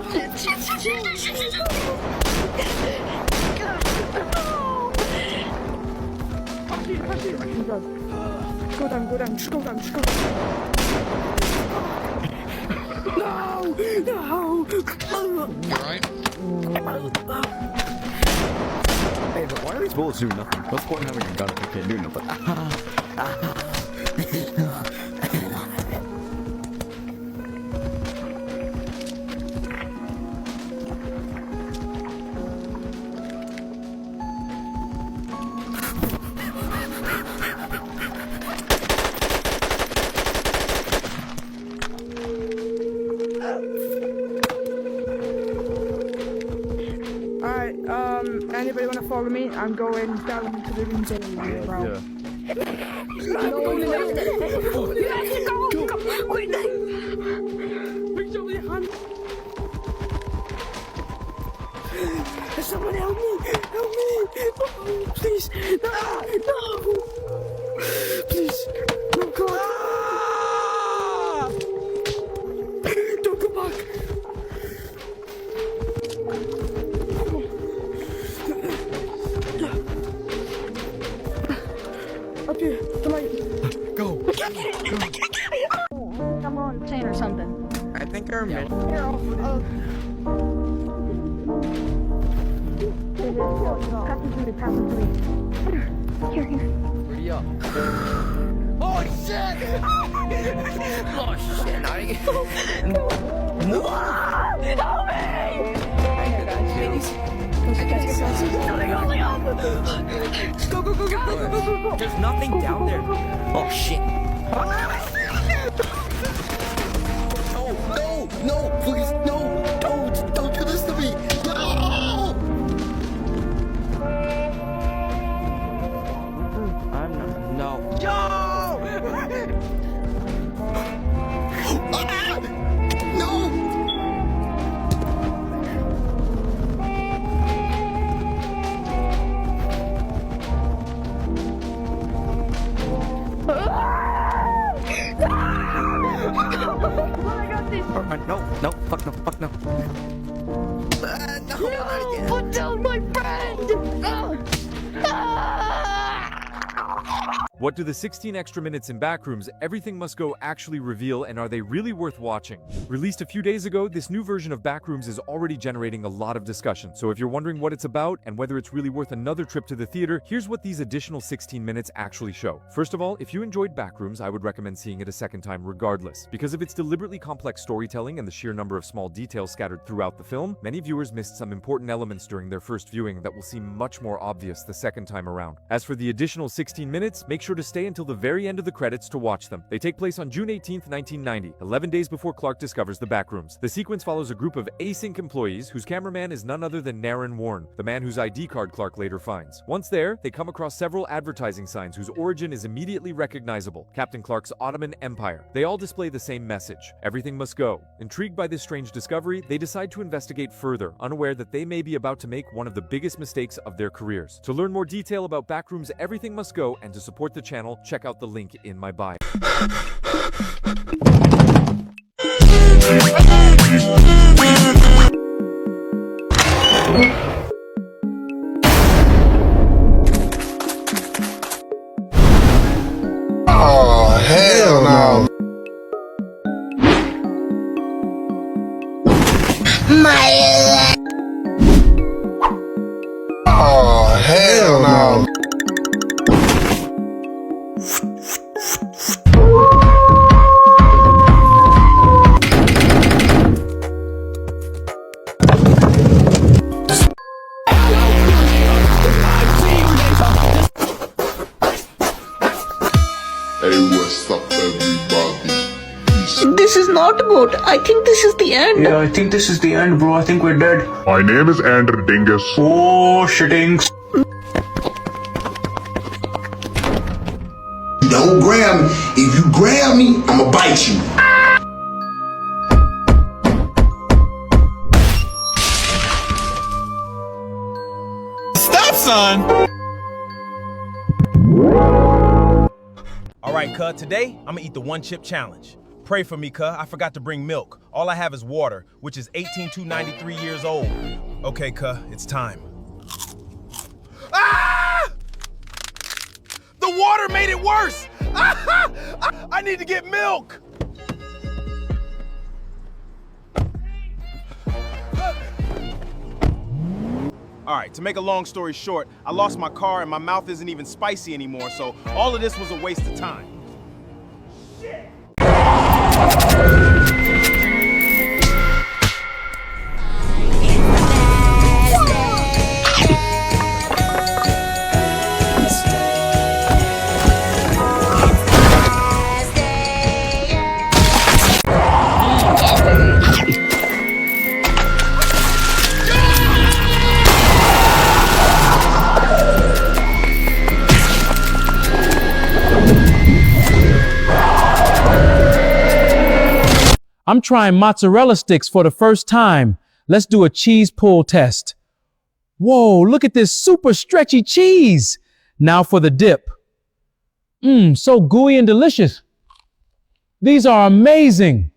Go down, just go down. No! Alright. Hey, but why are these bullets doing nothing? What's the point in having a gun if you can't do nothing? Alright, anybody wanna follow me? I'm going down to the rooms anyway, bro. Yeah. Someone help me! Oh, please! No! Please! Oh God! Don't go back! Up here, the light. Go! I'm on chain or something. I think our men. Passing through. Here. Where you up? Oh shit! Oh shit! Help me! Go! There's nothing down there. Oh shit! No, please, no! Don't do this to me! No! I'm not. No. No! No, fuck no. No, Put down my friend! What do the 16 extra minutes in Backrooms, Everything Must Go actually reveal, and are they really worth watching? Released a few days ago, this new version of Backrooms is already generating a lot of discussion, so if you're wondering what it's about and whether it's really worth another trip to the theater, here's what these additional 16 minutes actually show. First of all, if you enjoyed Backrooms, I would recommend seeing it a second time regardless. Because of its deliberately complex storytelling and the sheer number of small details scattered throughout the film, many viewers missed some important elements during their first viewing that will seem much more obvious the second time around. As for the additional 16 minutes, make sure to stay until the very end of the credits to watch them. They take place on June 18th, 1990, 11 days before Clark discovers the Backrooms. The sequence follows a group of async employees whose cameraman is none other than Naren Warren, the man whose ID card Clark later finds. Once there, they come across several advertising signs whose origin is immediately recognizable: Captain Clark's Ottoman Empire. They all display the same message: everything must go. Intrigued by this strange discovery, they decide to investigate further, unaware that they may be about to make one of the biggest mistakes of their careers. To learn more detail about Backrooms Everything Must Go and to support the channel, check out the link in my bio. Oh, hell no. Oh, hell no. Hey, what's up, everybody? This is not good. I think this is the end. Yeah, I think this is the end, bro. I think we're dead. My name is Andrew Dingus. Oh, shittings. Don't grab me. If you grab me, I'ma bite you. Stop, son! Alright, cuz, today, I'ma eat the one chip challenge. Pray for me, cuz. I forgot to bring milk. All I have is water, which is 18,293 years old. Okay, cuh, it's time. Ah! The water made it worse! I need to get milk! All right, to make a long story short, I lost my car and my mouth isn't even spicy anymore, so all of this was a waste of time. I'm trying mozzarella sticks for the first time. Let's do a cheese pull test. Whoa, look at this super stretchy cheese. Now for the dip. So gooey and delicious. These are amazing.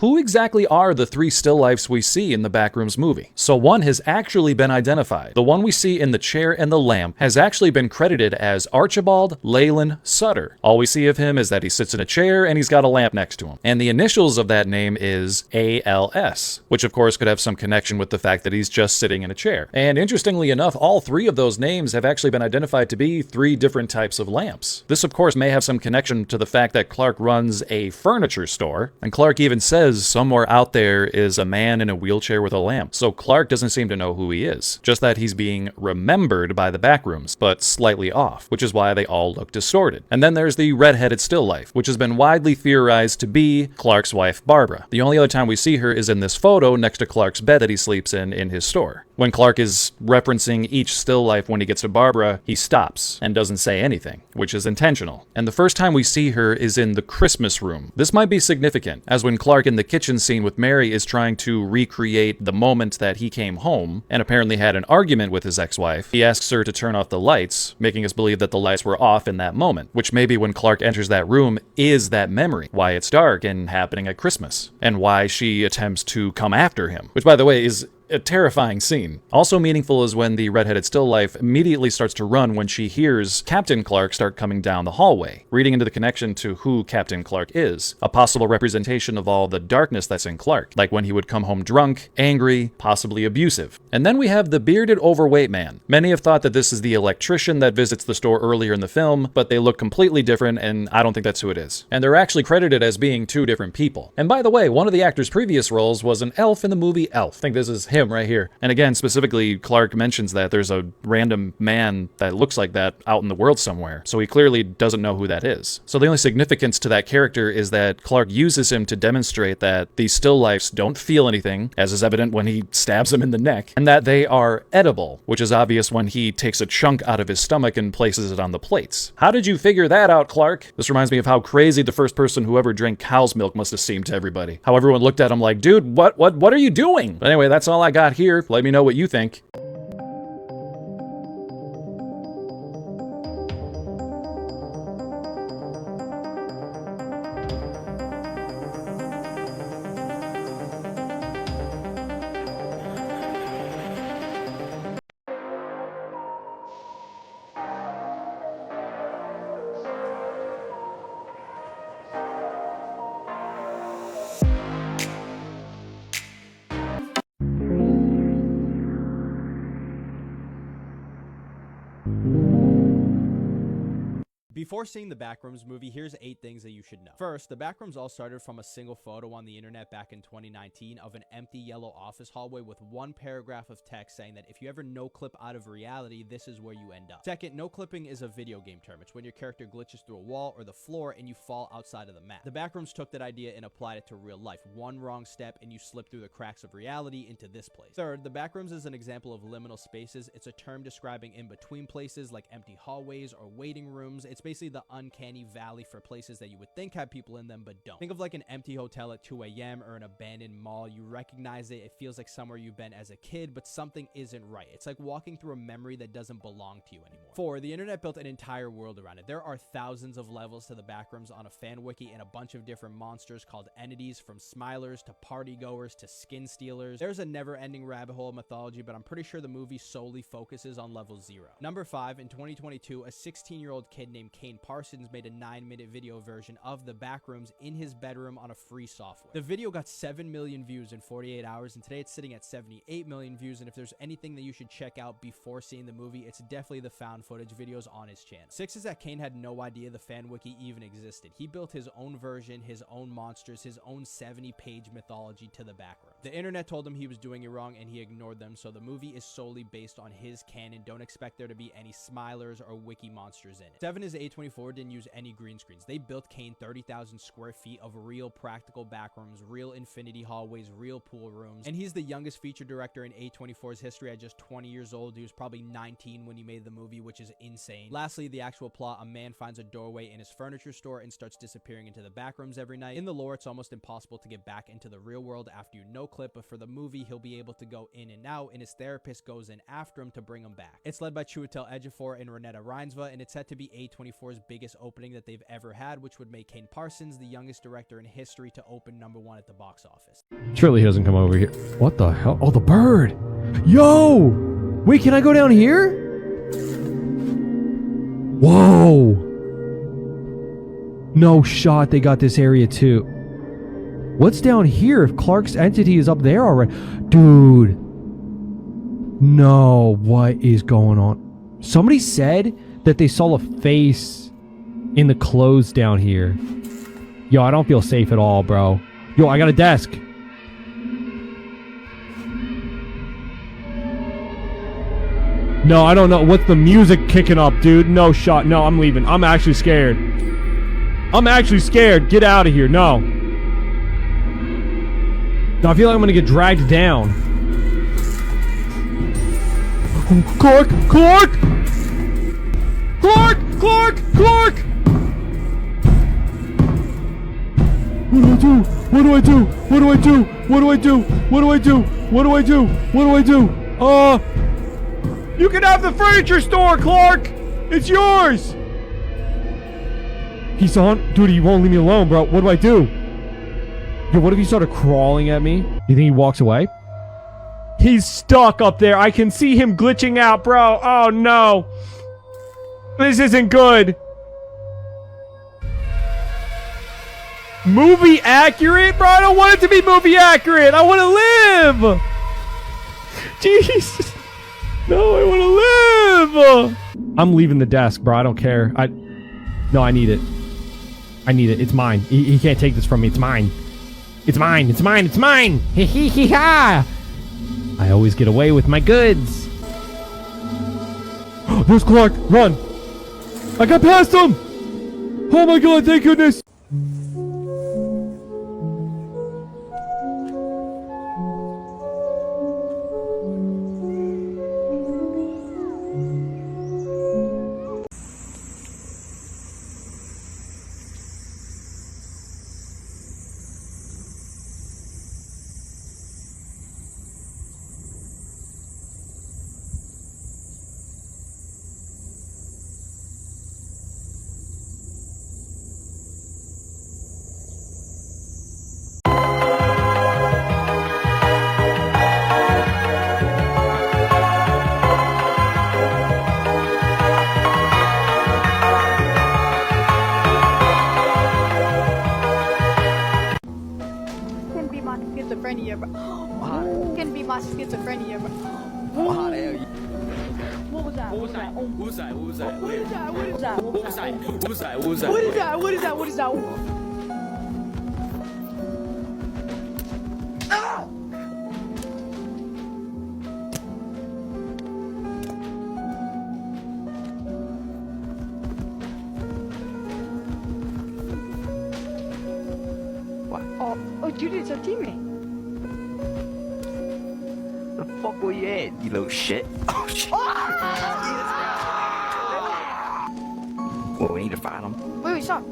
Who exactly are the three still lifes we see in the Backrooms movie? So one has actually been identified. The one we see in the chair and the lamp has actually been credited as Archibald Leyland Sutter. All we see of him is that he sits in a chair and he's got a lamp next to him. And the initials of that name is ALS, which of course could have some connection with the fact that he's just sitting in a chair. And interestingly enough, all three of those names have actually been identified to be three different types of lamps. This of course may have some connection to the fact that Clark runs a furniture store, and Clark even says somewhere out there is a man in a wheelchair with a lamp. So Clark doesn't seem to know who he is, just that he's being remembered by the Backrooms, but slightly off, which is why they all look distorted. And then there's the redheaded still life, which has been widely theorized to be Clark's wife Barbara. The only other time we see her is in this photo next to Clark's bed that he sleeps in his store. When Clark is referencing each still life when he gets to Barbara, he stops and doesn't say anything, which is intentional. And the first time we see her is in the Christmas room. This might be significant, as when Clark in the kitchen scene with Mary is trying to recreate the moment that he came home and apparently had an argument with his ex-wife, he asks her to turn off the lights, making us believe that the lights were off in that moment, which maybe when Clark enters that room is that memory, why it's dark and happening at Christmas, and why she attempts to come after him, which by the way is a terrifying scene. Also meaningful is when the redheaded still life immediately starts to run when she hears Captain Clark start coming down the hallway, reading into the connection to who Captain Clark is, a possible representation of all the darkness that's in Clark, like when he would come home drunk, angry, possibly abusive. And then we have the bearded overweight man. Many have thought that this is the electrician that visits the store earlier in the film, but they look completely different and I don't think that's who it is. And they're actually credited as being two different people. And by the way, one of the actor's previous roles was an elf in the movie Elf. I think this is him right here. And again, specifically, Clark mentions that there's a random man that looks like that out in the world somewhere. So he clearly doesn't know who that is. So the only significance to that character is that Clark uses him to demonstrate that these still lifes don't feel anything, as is evident when he stabs them in the neck, and that they are edible, which is obvious when he takes a chunk out of his stomach and places it on the plates. How did you figure that out, Clark? This reminds me of how crazy the first person who ever drank cow's milk must have seemed to everybody. How everyone looked at him like, dude, what are you doing? But anyway, that's all I got here. Let me know what you think. Before seeing the Backrooms movie, here's 8 things that you should know. First, the Backrooms all started from a single photo on the internet back in 2019 of an empty yellow office hallway with one paragraph of text saying that if you ever no-clip out of reality, this is where you end up. Second, no-clipping is a video game term. It's when your character glitches through a wall or the floor and you fall outside of the map. The Backrooms took that idea and applied it to real life. One wrong step and you slip through the cracks of reality into this place. Third, the Backrooms is an example of liminal spaces. It's a term describing in-between places like empty hallways or waiting rooms. It's basically the uncanny valley for places that you would think have people in them but don't. Think of like an empty hotel at 2 a.m. or an abandoned mall. You recognize it. It feels like somewhere you've been as a kid, but something isn't right. It's like walking through a memory that doesn't belong to you anymore. 4, the internet built an entire world around it. There are thousands of levels to the Backrooms on a fan wiki and a bunch of different monsters called entities, from smilers to partygoers to skin stealers. There's a never-ending rabbit hole of mythology, but I'm pretty sure the movie solely focuses on level 0. Number 5, in 2022, a 16-year-old kid named Kane Parsons made a 9-minute video version of the Backrooms in his bedroom on a free software. The video got 7 million views in 48 hours, and today it's sitting at 78 million views, and if there's anything that you should check out before seeing the movie, it's definitely the found footage videos on his channel. 6 is that Kane had no idea the fan wiki even existed. He built his own version, his own monsters, his own 70-page mythology to the Backrooms. The internet told him he was doing it wrong, and he ignored them, so the movie is solely based on his canon. Don't expect there to be any smilers or wiki monsters in it. 7 is A24 didn't use any green screens. They built Kane 30,000 square feet of real practical backrooms, real infinity hallways, real pool rooms, and he's the youngest feature director in A24's history at just 20 years old. He was probably 19 when he made the movie, which is insane. Lastly, the actual plot: a man finds a doorway in his furniture store and starts disappearing into the Backrooms every night. In the lore, it's almost impossible to get back into the real world after you no-clip, but for the movie, he'll be able to go in and out, and his therapist goes in after him to bring him back. It's led by Chiwetel Ejiofor and Renetta Reinsva, and it's set to be A24's biggest opening that they've ever had, which would make Kane Parsons the youngest director in history to open #1 at the box office. Surely he doesn't come over here. What the hell? Oh, the bird! Yo! Wait, can I go down here? Whoa! No shot, they got this area too. What's down here if Clark's entity is up there already? Dude. No, what is going on? Somebody said that they saw a face in the clothes down here. Yo, I don't feel safe at all, bro. Yo, I got a desk. No, I don't know. What's the music kicking up, dude? No shot. No, I'm leaving. I'm actually scared. I'm actually scared. Get out of here. No. No, I feel like I'm gonna get dragged down. Clark! Clark! Clark! Clark! Clark! What do I do? What do I do? What do I do? What do I do? What do I do? What do I do? What do I do? You can have the furniture store, Clark! It's yours! He's on. Dude, he won't leave me alone, bro. What do I do? Yo, what if he started crawling at me? You think he walks away? He's stuck up there. I can see him glitching out, bro. Oh, no. This isn't good. Movie accurate? Bro, I don't want it to be movie accurate. I want to live. Jesus. No, I want to live. I'm leaving the desk, bro. I don't care. No, I need it. I need it. It's mine. He can't take this from me. It's mine. It's mine. It's mine. It's mine. Hee hee hee ha. I always get away with my goods. There's Clark. Run. I got past him. Oh my god, thank goodness. Schizophrenia, bro. Can be my schizophrenia, bro. How the hell you... What was that? What was that? What was that? What was that? What is that? What is that? What was that? What was that? What was that? What is that? What is that? What is that? Ah! What? Oh, Judy, it's our teammate. The fuck were you at, you little shit? Oh shit. Well, we need to find him. Wait, stop.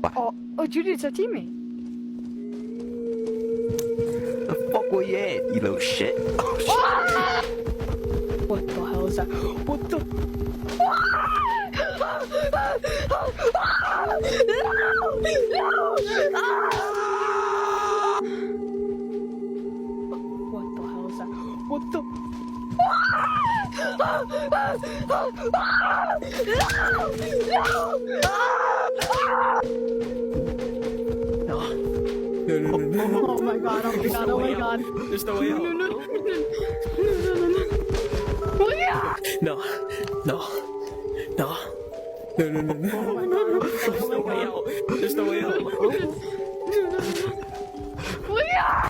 What? Oh, Judy's a teammate. The fuck were you at, you little shit? Oh, shit. What the hell is that? What the? What the hell is that? What the? Oh my god, oh my god, oh my god. There's no way out. No. There's no way out. There's no way out.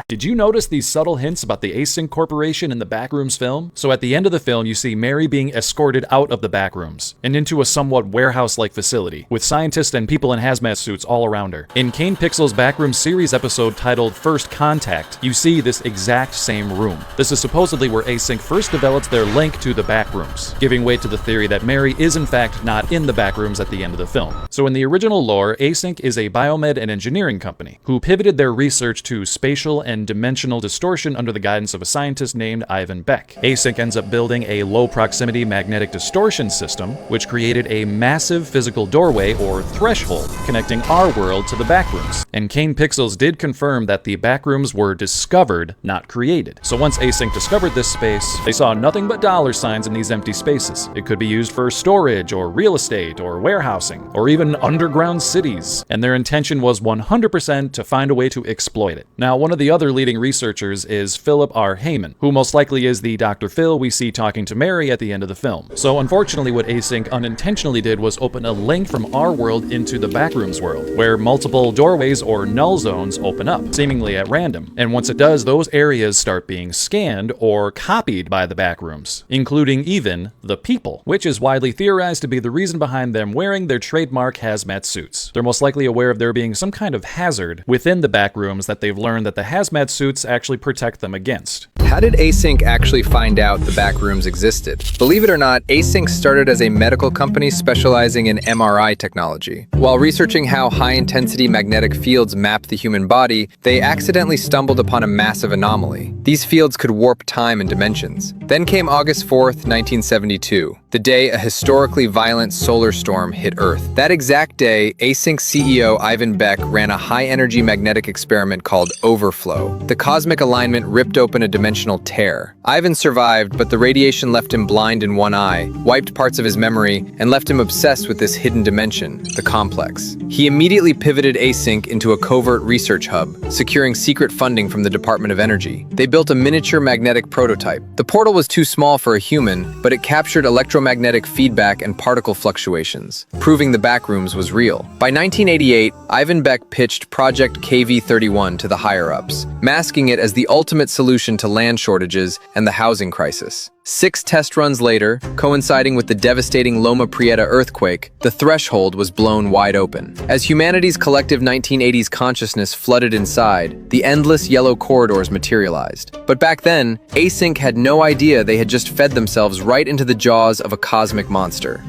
Did you notice these subtle hints about the Async Corporation in the Backrooms film? So at the end of the film, you see Mary being escorted out of the Backrooms and into a somewhat warehouse-like facility, with scientists and people in hazmat suits all around her. In Kane Pixel's Backrooms series episode titled First Contact, you see this exact same room. This is supposedly where Async first develops their link to the Backrooms, giving way to the theory that Mary is in fact not in the Backrooms at the end of the film. So in the original lore, Async is a biomed and engineering company who pivoted their research to spatial and dimensional distortion under the guidance of a scientist named Ivan Beck. Async ends up building a low-proximity magnetic distortion system, which created a massive physical doorway or threshold connecting our world to the Backrooms. And Kane Pixels did confirm that the Backrooms were discovered, not created. So once Async discovered this space, they saw nothing but dollar signs in these empty spaces. It could be used for storage or real estate or warehousing or even underground cities. And their intention was 100% to find a way to exploit it. Now, one of the other leading researchers is Philip R. Heyman, who most likely is the Dr. Phil we see talking to Mary at the end of the film. So unfortunately, what Async unintentionally did was open a link from our world into the Backrooms world, where multiple doorways or null zones open up, seemingly at random. And once it does, those areas start being scanned or copied by the Backrooms, including even the people, which is widely theorized to be the reason behind them wearing their trademark hazmat suits. They're most likely aware of there being some kind of hazard within the Backrooms that they've learned that the hazmat suits actually protect them against. How did Async actually find out the Backrooms existed? Believe it or not, Async started as a medical company specializing in MRI technology. While researching how high-intensity magnetic fields map the human body, they accidentally stumbled upon a massive anomaly. These fields could warp time and dimensions. Then came August 4th, 1972, the day a historically violent solar storm hit Earth. That exact day, Async CEO Ivan Beck ran a high-energy magnetic experiment called Overflow. The cosmic alignment ripped open a dimensional tear. Ivan survived, but the radiation left him blind in one eye, wiped parts of his memory, and left him obsessed with this hidden dimension, the complex. He immediately pivoted Async into a covert research hub, securing secret funding from the Department of Energy. They built a miniature magnetic prototype. The portal was too small for a human, but it captured electromagnetic feedback and particle fluctuations, proving the Backrooms was real. By 1988, Ivan Beck pitched Project KV-31 to the higher-ups, masking it as the ultimate solution to land shortages and the housing crisis. 6 test runs later, coinciding with the devastating Loma Prieta earthquake, the threshold was blown wide open. As humanity's collective 1980s consciousness flooded inside, the endless yellow corridors materialized. But back then, Async had no idea they had just fed themselves right into the jaws of a cosmic monster.